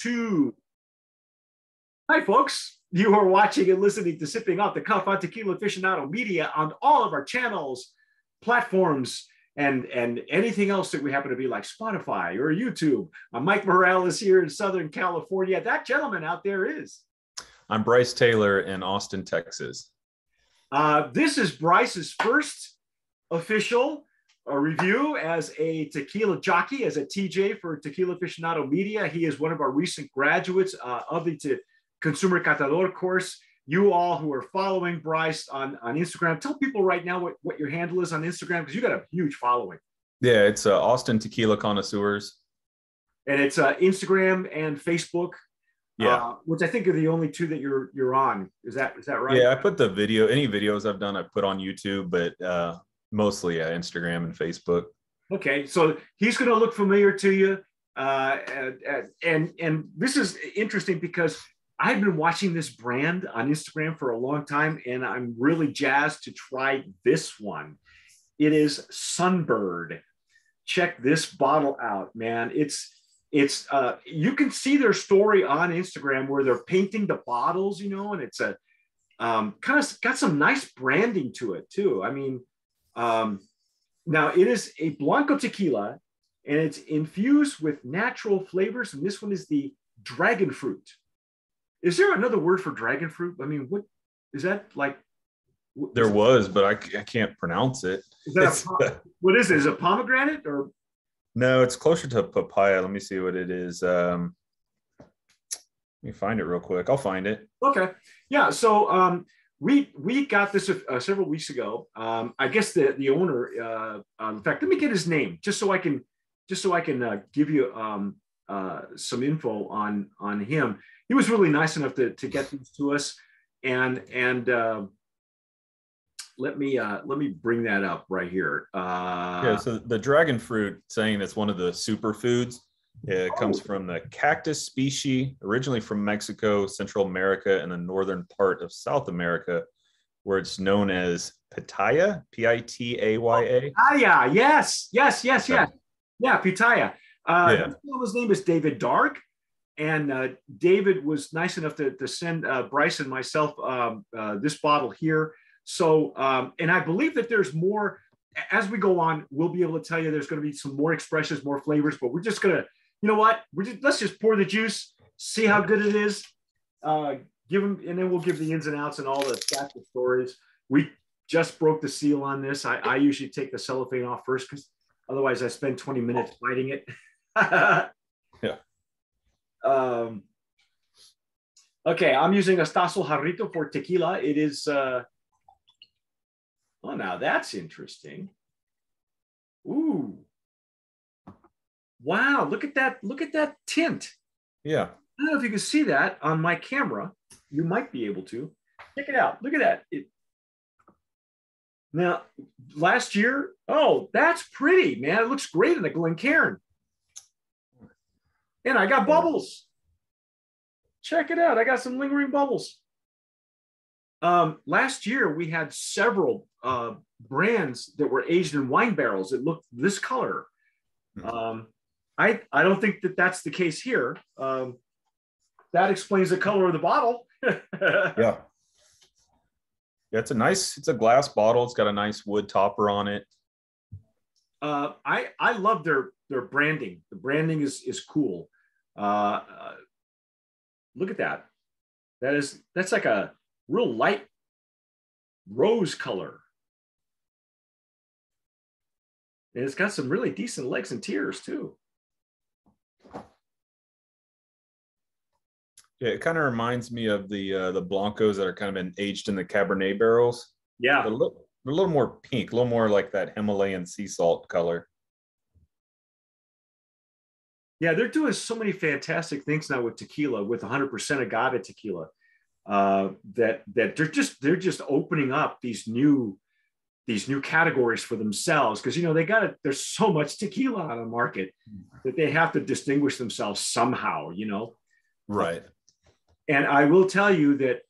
2. Hi, folks. You are watching and listening to Sipping Off the Cuff on Tequila Aficionado Media on all of our channels, platforms, and anything else that we happen to be, like Spotify or YouTube. I'm Mike Morales here in Southern California. That gentleman out there is. I'm Bryce Taylor in Austin, Texas. This is Bryce's first official review as a tequila jockey, as a TJ for Tequila Aficionado Media. He is one of our recent graduates of the Consumer Catador course. You all who are following Bryce on Instagram, tell people right now what your handle is on Instagram, because you got a huge following. Yeah, it's Austin Tequila Connoisseurs. And it's Instagram and Facebook. Yeah, which I think are the only two that you're on. Is that right? Yeah, I put the video, any videos I've done, I put on YouTube, but mostly Instagram and Facebook. Okay, so he's going to look familiar to you, and this is interesting because I've been watching this brand on Instagram for a long time, and I'm really jazzed to try this one. It is Sunbird. Check this bottle out, man. It's you can see their story on Instagram where they're painting the bottles, and it's a kind of got some nice branding to it too. I mean, now it is a Blanco tequila and it's infused with natural flavors. And this one is the dragon fruit. Is there another word for dragon fruit? I mean, what is that like? There was, but I can't pronounce it. Is that what is it? Is it pomegranate or? No, it's closer to papaya. Let me see what it is. Let me find it real quick. I'll find it. Okay. Yeah. So we got this several weeks ago. I guess the owner. In fact, let me get his name just so I can give you some info on him. He was really nice enough to get these to us, and let me bring that up right here. Yeah, so the dragon fruit, saying it's one of the superfoods. It comes from the cactus species, originally from Mexico, Central America, and the northern part of South America, where it's known as pitaya, Pitaya. Pitaya, yes. Yeah, pitaya. His name is David Dark. And David was nice enough to send Bryce and myself this bottle here. So, and I believe that there's more, as we go on, we'll be able to tell you there's going to be some more expressions, more flavors, but we're just going to, you know what, let's just pour the juice, see how good it is, give them, and then we'll give the ins and outs and all the facts and stories. We just broke the seal on this. I usually take the cellophane off first because otherwise I spend 20 minutes fighting it. Yeah. Okay, I'm using a Stasso Jarrito for tequila. It is, oh, now that's interesting. Ooh. Wow, look at that tint. Yeah. I don't know if you can see that on my camera. You might be able to. Check it out. Look at that. Now, last year, oh, that's pretty, man. It looks great in the Glencairn. And I got bubbles. Check it out. I got some lingering bubbles. Last year, we had several brands that were aged in wine barrels that looked this color. I don't think that that's the case here. That explains the color of the bottle. Yeah. Yeah, it's a glass bottle. It's got a nice wood topper on it. I love their branding. The branding is cool. Look at that. That's like a real light rose color. And it's got some really decent legs and tears too. Yeah, it kind of reminds me of the Blancos that are kind of been aged in the Cabernet barrels. Yeah. They're a little more pink, a little more like that Himalayan sea salt color. Yeah, they're doing so many fantastic things now with tequila, with 100% agave tequila, that they're just opening up these new categories for themselves, because there's so much tequila on the market that they have to distinguish themselves somehow, Right. And I will tell you that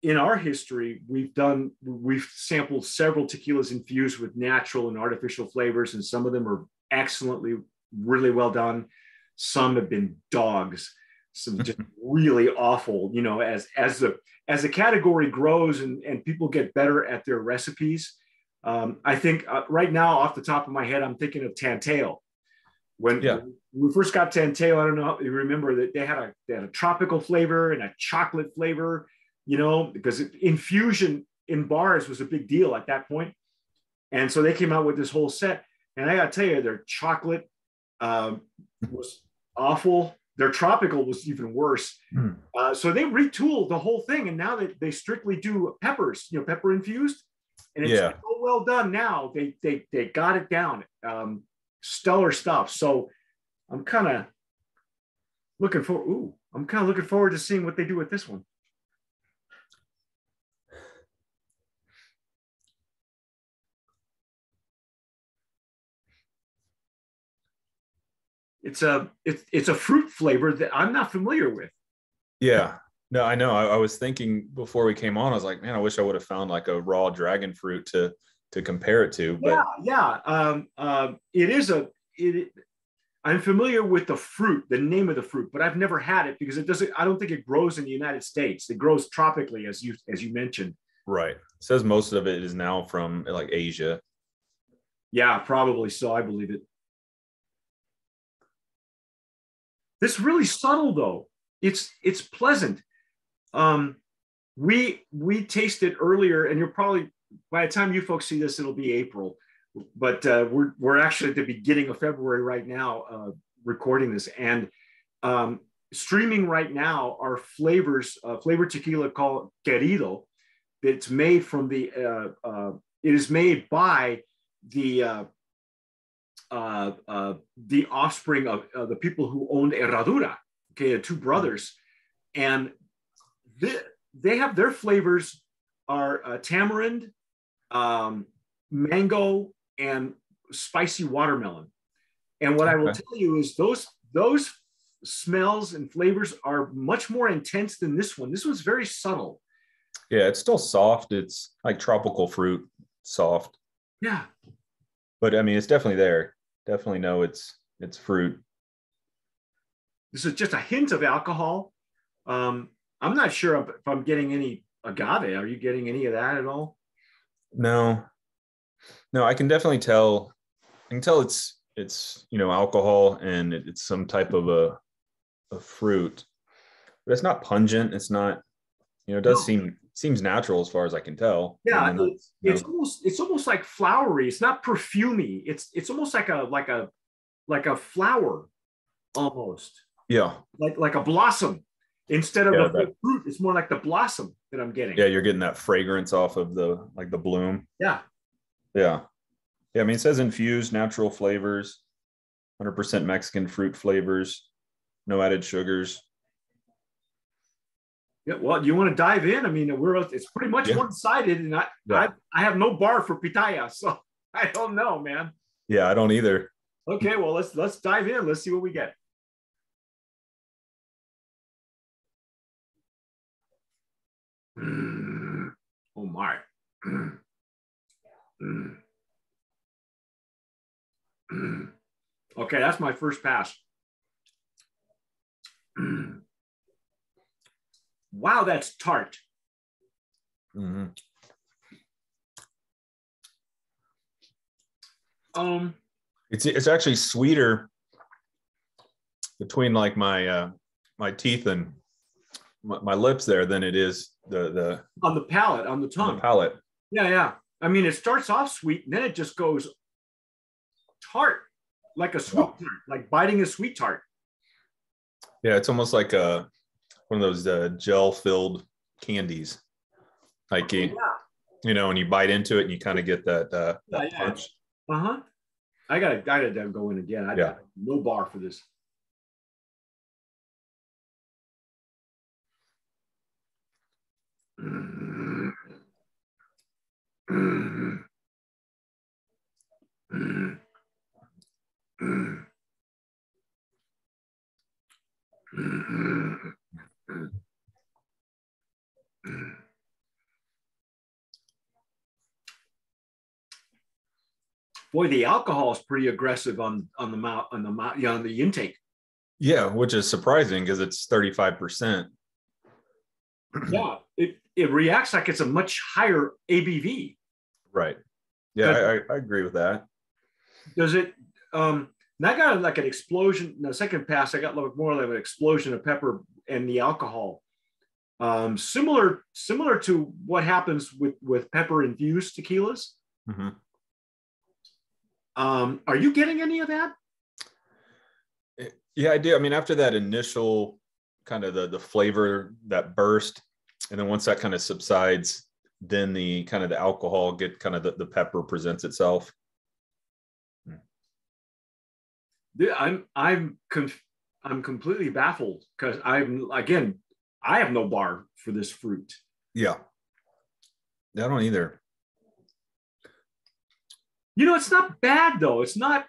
in our history, we've sampled several tequilas infused with natural and artificial flavors, and some of them are excellently, really well done. Some have been dogs. some just really awful, as the category grows and people get better at their recipes. I think right now, off the top of my head, I'm thinking of Tanteo. When we first got Tanteo, I don't know if you remember that they had a tropical flavor and a chocolate flavor, because infusion in bars was a big deal at that point. And so they came out with this whole set. And I got to tell you, their chocolate was awful. Their tropical was even worse. So they retooled the whole thing. And now they strictly do peppers, pepper infused. And it's so well done now. They got it down. Stellar stuff. So I'm kind of looking forward to seeing what they do with this one. It's a fruit flavor that I'm not familiar with. Yeah. No, I know. I was thinking before we came on, I was like, man, I wish I would have found like a raw dragon fruit to compare it to. But I'm familiar with the fruit, the name of the fruit, but I've never had it because I don't think it grows in the United States. It grows tropically, as you mentioned. Right. It says most of it is now from like Asia. Yeah, probably so. I believe it. This really subtle though. It's pleasant. We tasted earlier, and you're probably, by the time you folks see this, it'll be April. But we're actually at the beginning of February right now, recording this, and streaming right now are flavored tequila called Querido. It's made from it is made by the offspring of the people who owned Herradura, the two brothers, and they have their flavors are tamarind, mango, and spicy watermelon. And what I will tell you is those smells and flavors are much more intense than this one. This one's very subtle. Yeah, it's still soft. It's like tropical fruit, soft. Yeah. But I mean, it's definitely there. Definitely know it's fruit. This is just a hint of alcohol. I'm not sure if I'm getting any agave. Are you getting any of that at all? No, I can definitely tell. I can tell it's alcohol and it's some type of a fruit, but it's not pungent. It's not, it does seems natural as far as I can tell. Yeah, it's almost like flowery. It's not perfumey. It's almost like a flower, almost. Yeah, like a blossom. Instead of the fruit, it's more like the blossom that I'm getting. Yeah, you're getting that fragrance off of the bloom. Yeah. I mean, it says infused natural flavors, 100% Mexican fruit flavors, no added sugars. Yeah, well, you want to dive in? I mean, it's pretty much one-sided, and I have no bar for pitaya, so I don't know, man. Yeah, I don't either. Okay, well, let's dive in. Let's see what we get. Oh my. Okay, that's my first pass. Wow, that's tart. Mm-hmm. It's actually sweeter between like my teeth and my lips there than it is the on the palate, on the tongue. On the palate. Yeah. I mean, it starts off sweet and then it just goes tart, like a sweet tart, like biting a sweet tart. Yeah, it's almost like one of those gel-filled candies. Like when you bite into it and you kind of get that punch. I gotta go in again. I got no bar for this. Boy, the alcohol is pretty aggressive on the intake. Yeah, which is surprising because it's 35%. Yeah, it reacts like it's a much higher ABV. Right. Yeah, I agree with that. Does it? And I got like an explosion. In the second pass, I got more like an explosion of pepper and the alcohol. Similar to what happens with pepper infused tequilas. Mm-hmm. Are you getting any of that? Yeah, I do. I mean, after that initial kind of the flavor that burst, and then once that kind of subsides, then the kind of the alcohol get kind of the pepper presents itself. I'm completely baffled because I have no bar for this fruit. Yeah, I don't either. It's not bad though. It's not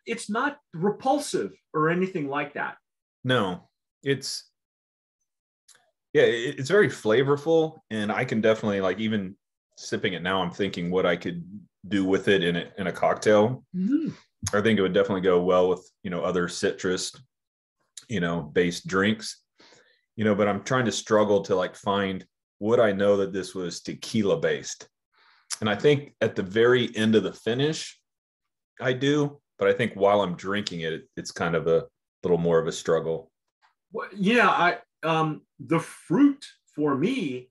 repulsive or anything like that. No, it's very flavorful, and I can definitely, like, even sipping it now, I'm thinking what I could do with it in a cocktail. Mm-hmm. I think it would definitely go well with other citrus based drinks. But I'm trying to struggle to like find, would I know that this was tequila based? And I think at the very end of the finish I do, but I think while I'm drinking it, it's kind of a little more of a struggle. Well, yeah, the fruit for me,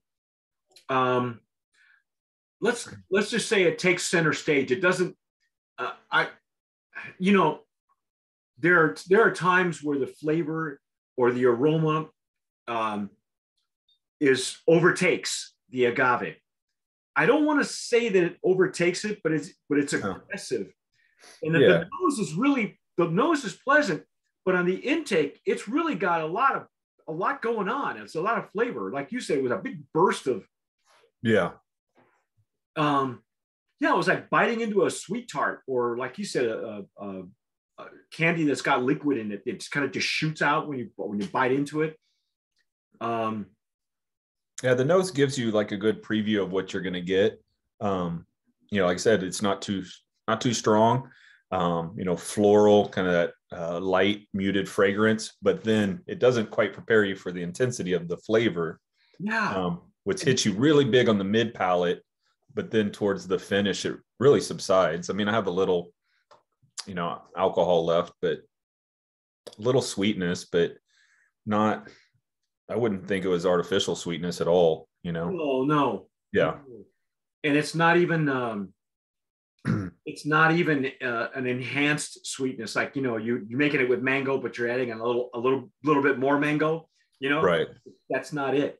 let's just say it takes center stage. It doesn't. There are times where the flavor or the aroma overtakes the agave. I don't want to say that it overtakes it, but it's aggressive. And the nose is pleasant, but on the intake, it's really got a lot going on. It's a lot of flavor. Like you said, it was a big burst of. Yeah. It was like biting into a sweet tart, or like you said, a candy that's got liquid in it. It kind of just shoots out when you bite into it. Yeah, the nose gives you like a good preview of what you're going to get. Like I said, it's not too strong. Floral, kind of that light muted fragrance, but then it doesn't quite prepare you for the intensity of the flavor. Yeah. Which hits you really big on the mid palate, but then towards the finish, it really subsides. I mean, I have a little, alcohol left, but a little sweetness, but not, I wouldn't think it was artificial sweetness at all, Oh, no. Yeah. And it's not even an enhanced sweetness. Like, you're making it with mango, but you're adding a little bit more mango, Right. That's not it.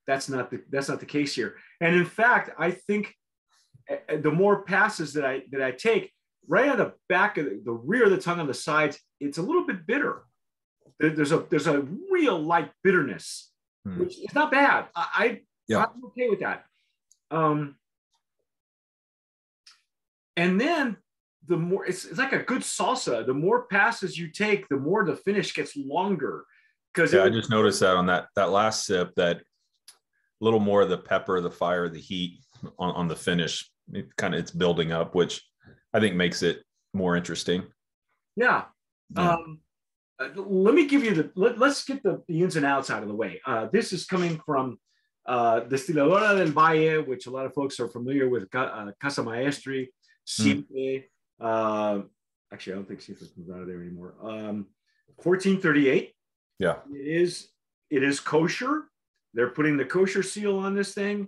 That's not the case here. And in fact, I think the more passes that I take, right on the back of the rear of the tongue on the sides, it's a little bit bitter. There's a real light bitterness, which is not bad. I'm okay with that. And then the more it's like a good salsa. The more passes you take, the more the finish gets longer. Because I just noticed that on that last sip, that a little more of the pepper, the fire, the heat on the finish. It's building up, which I think makes it more interesting. Yeah. Let me give you let's get the ins and outs out of the way. This is coming from Destiladora del Valle, which a lot of folks are familiar with. Casa Maestri, Siempre. Actually, I don't think Siempre comes out of there anymore. 1438. Yeah. It is kosher. They're putting the kosher seal on this thing.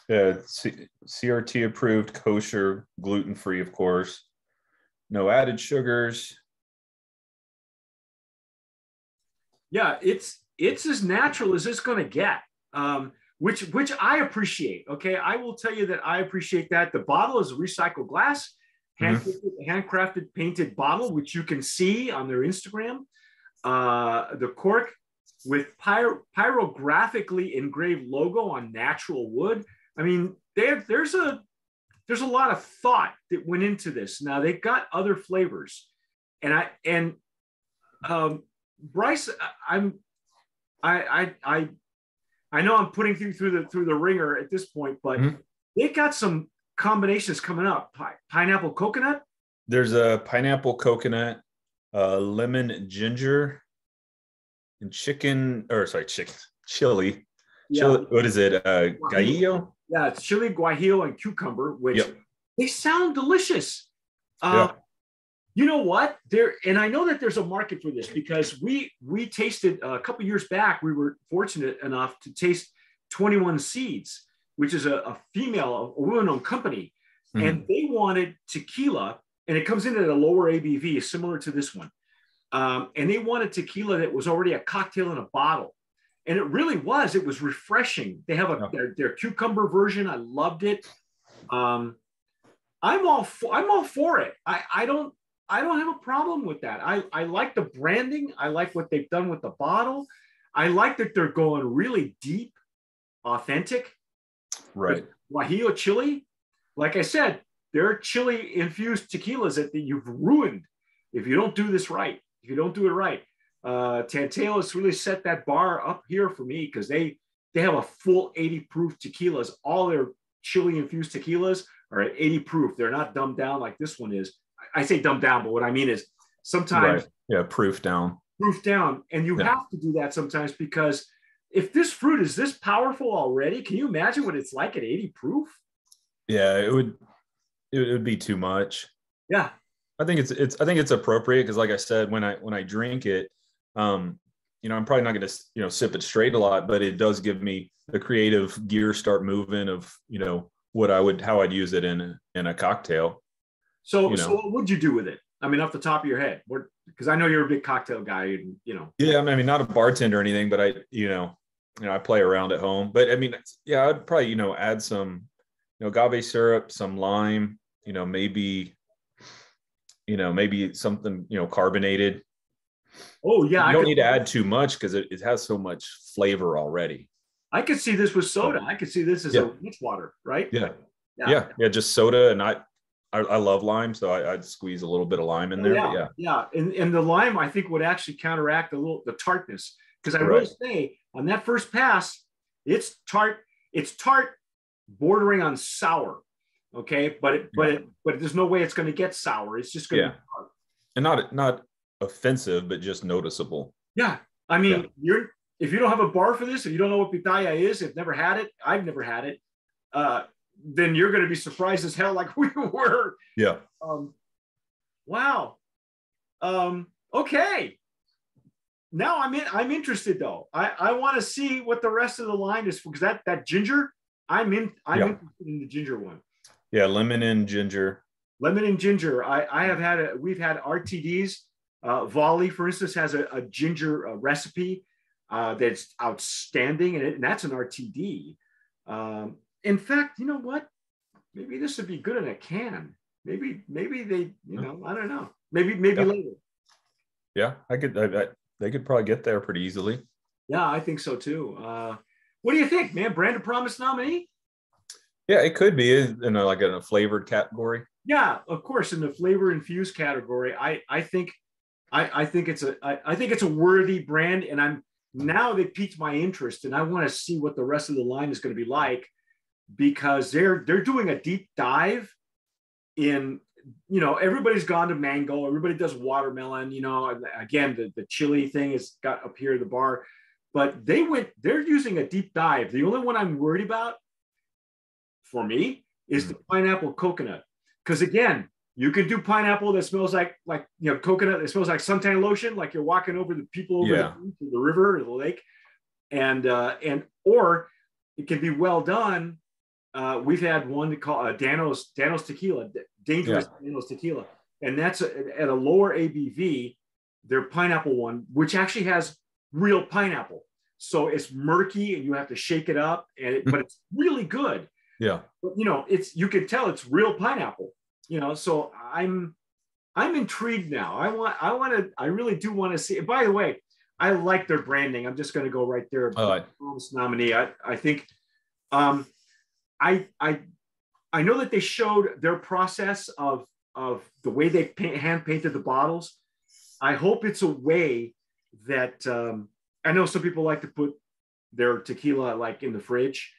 CRT approved, kosher, gluten-free, of course. No added sugars. Yeah, it's as natural as it's going to get, which I appreciate. Okay, I will tell you that I appreciate that. The bottle is recycled glass, handcrafted painted bottle, which you can see on their Instagram. The cork with pyrographically engraved logo on natural wood. I mean, there's a lot of thought that went into this. Now they've got other flavors, and Bryce, I know I'm putting through the ringer at this point, but they've got some combinations coming up. Pineapple coconut. There's a pineapple coconut. lemon, ginger, and chicken, or sorry, chicken, chili. Yeah. Chili, what is it? Gallo? Yeah, it's chili, guajillo, and cucumber, which Yep. they sound delicious. Yeah. You know what? And I know that there's a market for this because we tasted a couple years back. We were fortunate enough to taste 21 Seeds, which is a female, a woman-owned company, and they wanted tequila, and it comes in at a lower ABV, similar to this one. And they wanted tequila that was already a cocktail in a bottle. And it really was. It was refreshing. They have their cucumber version. I loved it. I'm all for it. I don't have a problem with that. I like the branding. I like what they've done with the bottle. I like that they're going really deep, authentic. Right. Guajillo chili, like I said, there are chili infused tequilas that you've ruined if you don't do this right. If you don't do it right. Tanteo has really set that bar up here for me because they have a full 80 proof tequilas. All their chili infused tequilas are at 80 proof. They're not dumbed down like this one is. I say dumbed down, but what I mean is sometimes proof down. And you have to do that sometimes because if this fruit is this powerful already, can you imagine what it's like at 80 proof? Yeah, it would be too much. Yeah. I think it's appropriate because, like I said, when I drink it, I'm probably not going to sip it straight a lot, but it does give me the creative gears start moving of how I'd use it in a cocktail. So what would you do with it? I mean, off the top of your head, because I know you're a big cocktail guy, and Yeah, I mean, not a bartender or anything, but I play around at home. But I mean, yeah, I'd probably add some agave syrup, some lime, maybe something carbonated. Oh yeah, you don't need to add too much because it has so much flavor already. I could see this with soda. I could see this as a peach water, right? Yeah, just soda, and I love lime, so I'd squeeze a little bit of lime in there. And the lime I think would actually counteract the tartness, because I will say on that first pass, it's tart bordering on sour. Okay, but there's no way it's going to get sour. It's just going to be tart. And not offensive, but just noticeable. Yeah, I mean, if you don't have a bar for this, if you don't know what pitaya is, if never had it, I've never had it, then you're going to be surprised as hell, like we were. Yeah. Wow. Okay. Now I'm interested though. I want to see what the rest of the line is for, because that ginger, I'm interested in the ginger one. Yeah, lemon and ginger. Lemon and ginger. We've had RTDs. Volley, for instance, has a ginger recipe that's outstanding, and that's an RTD. In fact, you know what? Maybe this would be good in a can. Maybe they, I don't know. Maybe later. Yeah, they could probably get there pretty easily. Yeah, I think so too. What do you think, man? Brand of Promise nominee? Yeah, it could be in a flavored category. Yeah, of course, in the flavor infused category. I think it's a worthy brand, and now they piqued my interest, and I want to see what the rest of the line is going to be like, because they're doing a deep dive in, everybody's gone to mango, everybody does watermelon, again, the chili thing has got up here at the bar, but they're using a deep dive. The only one I'm worried about for me is the pineapple coconut, because again, you can do pineapple that smells like coconut. It smells like suntan lotion, like you're walking over the people over the river or the lake, and or it can be well done. We've had one called Dano's Tequila, Dangerous Dano's Tequila, and that's at a lower ABV. Their pineapple one, which actually has real pineapple, so it's murky and you have to shake it up, but it's really good. Yeah, but you can tell it's real pineapple. So I'm intrigued now. I really do want to see it. By the way, I like their branding. I'm just going to go right there. Nominee. I think, I know that they showed their process of the way they hand painted the bottles. I hope it's a way that, I know some people like to put their tequila like in the fridge.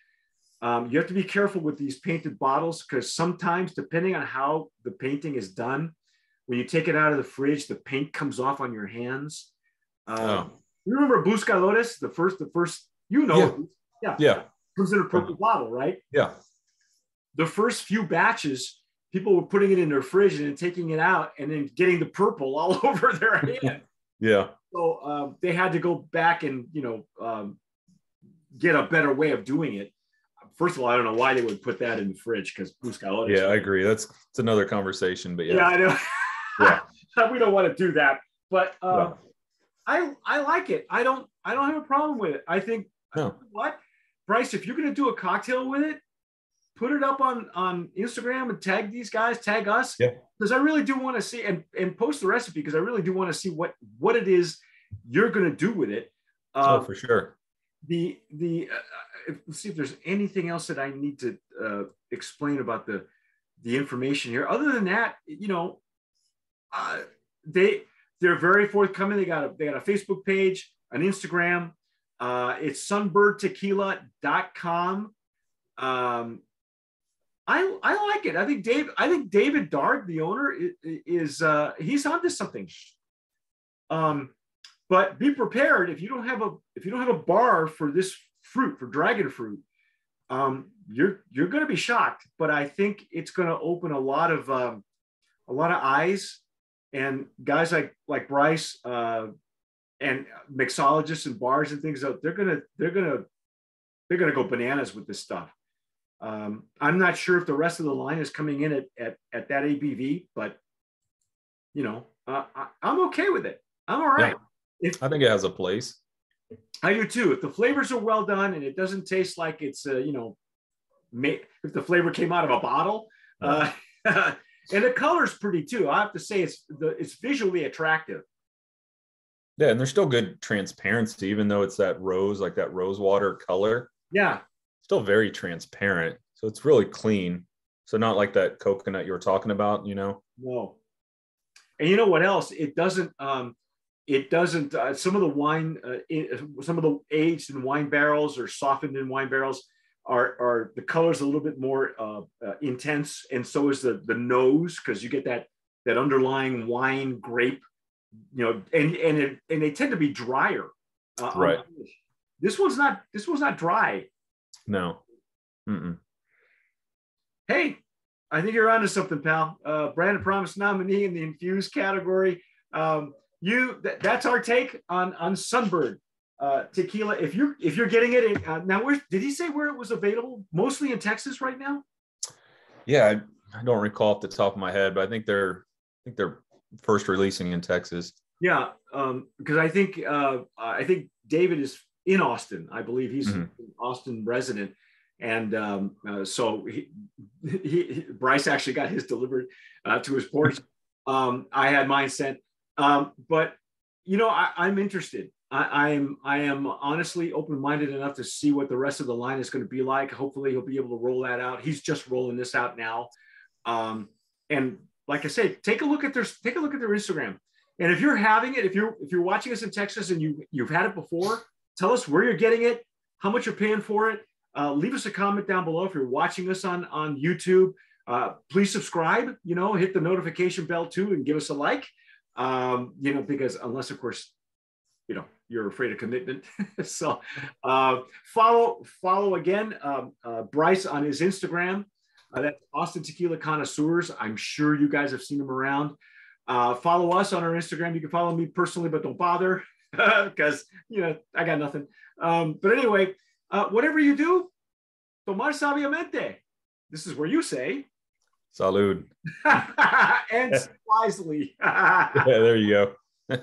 You have to be careful with these painted bottles, because sometimes, depending on how the painting is done, when you take it out of the fridge, the paint comes off on your hands. Oh. You remember Buscadores, the first, Yeah. Yeah. Comes in a purple bottle, right? Yeah. The first few batches, people were putting it in their fridge and then taking it out and then getting the purple all over their hand. Yeah. So they had to go back and, get a better way of doing it. First of all, I don't know why they would put that in the fridge because Buscadores. Yeah, I agree. It's another conversation, but yeah, I know. Yeah. We don't want to do that, but I like it. I don't have a problem with it. I think what, Bryce, if you're going to do a cocktail with it, put it up on Instagram and tag these guys, tag us, because I really do want to see and post the recipe because I really do want to see what it is you're going to do with it. For sure. Let's see if there's anything else that I need to explain about the information here. Other than that, they're very forthcoming. They got a Facebook page, an Instagram. It's sunbirdtequila.com. I like it. I think David Darg, the owner, is he's onto something. But be prepared if you don't have a bar for this fruit, for dragon fruit, you're going to be shocked. But I think it's going to open a lot of eyes, and guys like Bryce and mixologists and bars and things. They're gonna go bananas with this stuff. I'm not sure if the rest of the line is coming in at that ABV, but I'm okay with it. I'm all right. Yeah. I think it has a place. I do too. If the flavors are well done and it doesn't taste like it's if the flavor came out of a bottle, and the color's pretty too. I have to say it's visually attractive. Yeah, and there's still good transparency, even though it's that rose water color. Yeah, still very transparent. So it's really clean. So not like that coconut you were talking about, No. And you know what else? It doesn't. Some of the wine, some of the aged in wine barrels or softened in wine barrels are the color's a little bit more intense, and so is the nose, because you get that underlying wine grape, and they tend to be drier. Right. This one's not dry. No. Mm-mm. Hey, I think you're onto something, pal. Brandon Promise nominee in the infused category. That's our take on Sunbird tequila. If you're getting it now, did he say where it was available? Mostly in Texas right now. Yeah, I don't recall off the top of my head, but I think they're first releasing in Texas. Yeah, because I think David is in Austin. I believe he's an Austin resident, and so Bryce actually got his delivered to his porch. I had mine sent. But I'm interested. I am honestly open-minded enough to see what the rest of the line is going to be like. Hopefully he'll be able to roll that out. He's just rolling this out now. And like I said, take a look at their Instagram. And if you're having it, if you're watching us in Texas and you've had it before, tell us where you're getting it, how much you're paying for it. Leave us a comment down below. If you're watching us on YouTube, please subscribe, hit the notification bell too, and give us a like. Because unless, of course, you're afraid of commitment. So follow again, Bryce on his Instagram. That's Austin Tequila Connoisseurs. I'm sure you guys have seen him around. Follow us on our Instagram. You can follow me personally, but don't bother because, I got nothing. But anyway, whatever you do, tomar sabiamente. This is where you say, Salud. and wisely. Yeah, there you go.